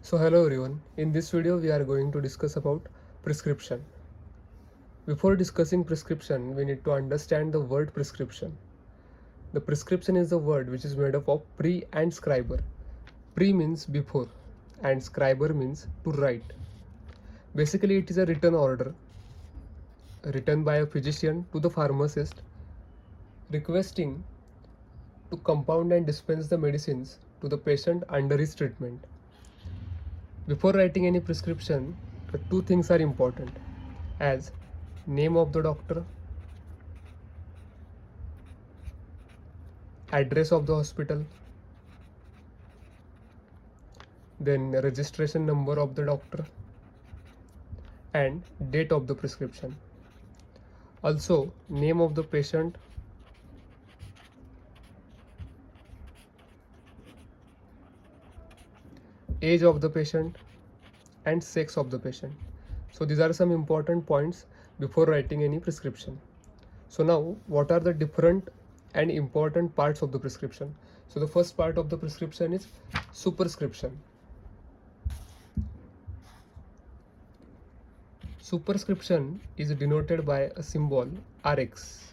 So hello everyone, in this video we are going to discuss about prescription. Before discussing prescription, we need to understand the word prescription. The prescription is the word which is made up of pre and scriber. Pre means before and scriber means to write. Basically it is a written order written by a physician to the pharmacist requesting to compound and dispense the medicines to the patient under his treatment. Before writing any prescription, the two things are important as name of the doctor, address of the hospital, then registration number of the doctor and date of the prescription. Also name of the patient, age of the patient and sex of the patient. So these are some important points before writing any prescription. So now what are the different and important parts of the prescription? So the first part of the prescription is superscription. Superscription is denoted by a symbol Rx.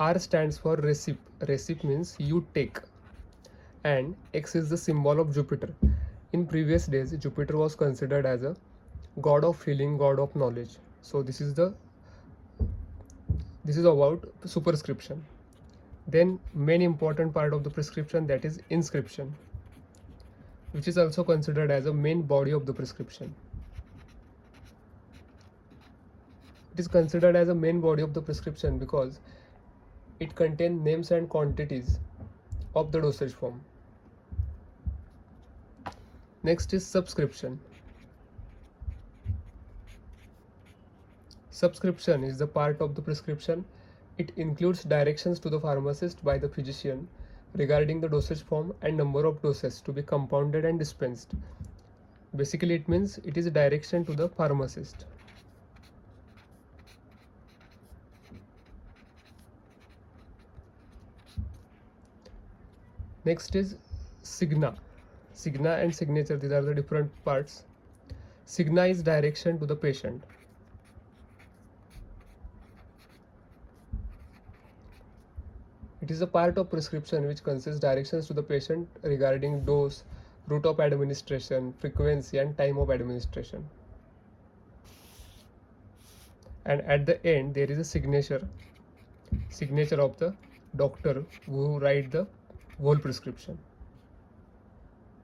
R stands for receipt. Receipt means you take. And X is the symbol of Jupiter. In previous days, Jupiter was considered as a god of healing, god of knowledge. So this is about superscription. Then main important part of the prescription, that is inscription, which is also considered as a main body of the prescription. It is considered as a main body of the prescription because it contains names and quantities of the dosage form. Next is subscription. Subscription is the part of the prescription. It includes directions to the pharmacist by the physician regarding the dosage form and number of doses to be compounded and dispensed. Basically it means it is a direction to the pharmacist. Next is signa. Signa and signature, these are the different parts. Signa is direction to the patient. It is a part of prescription which consists directions to the patient regarding dose, route of administration, frequency and time of administration. And at the end there is a signature of the doctor who write the whole prescription.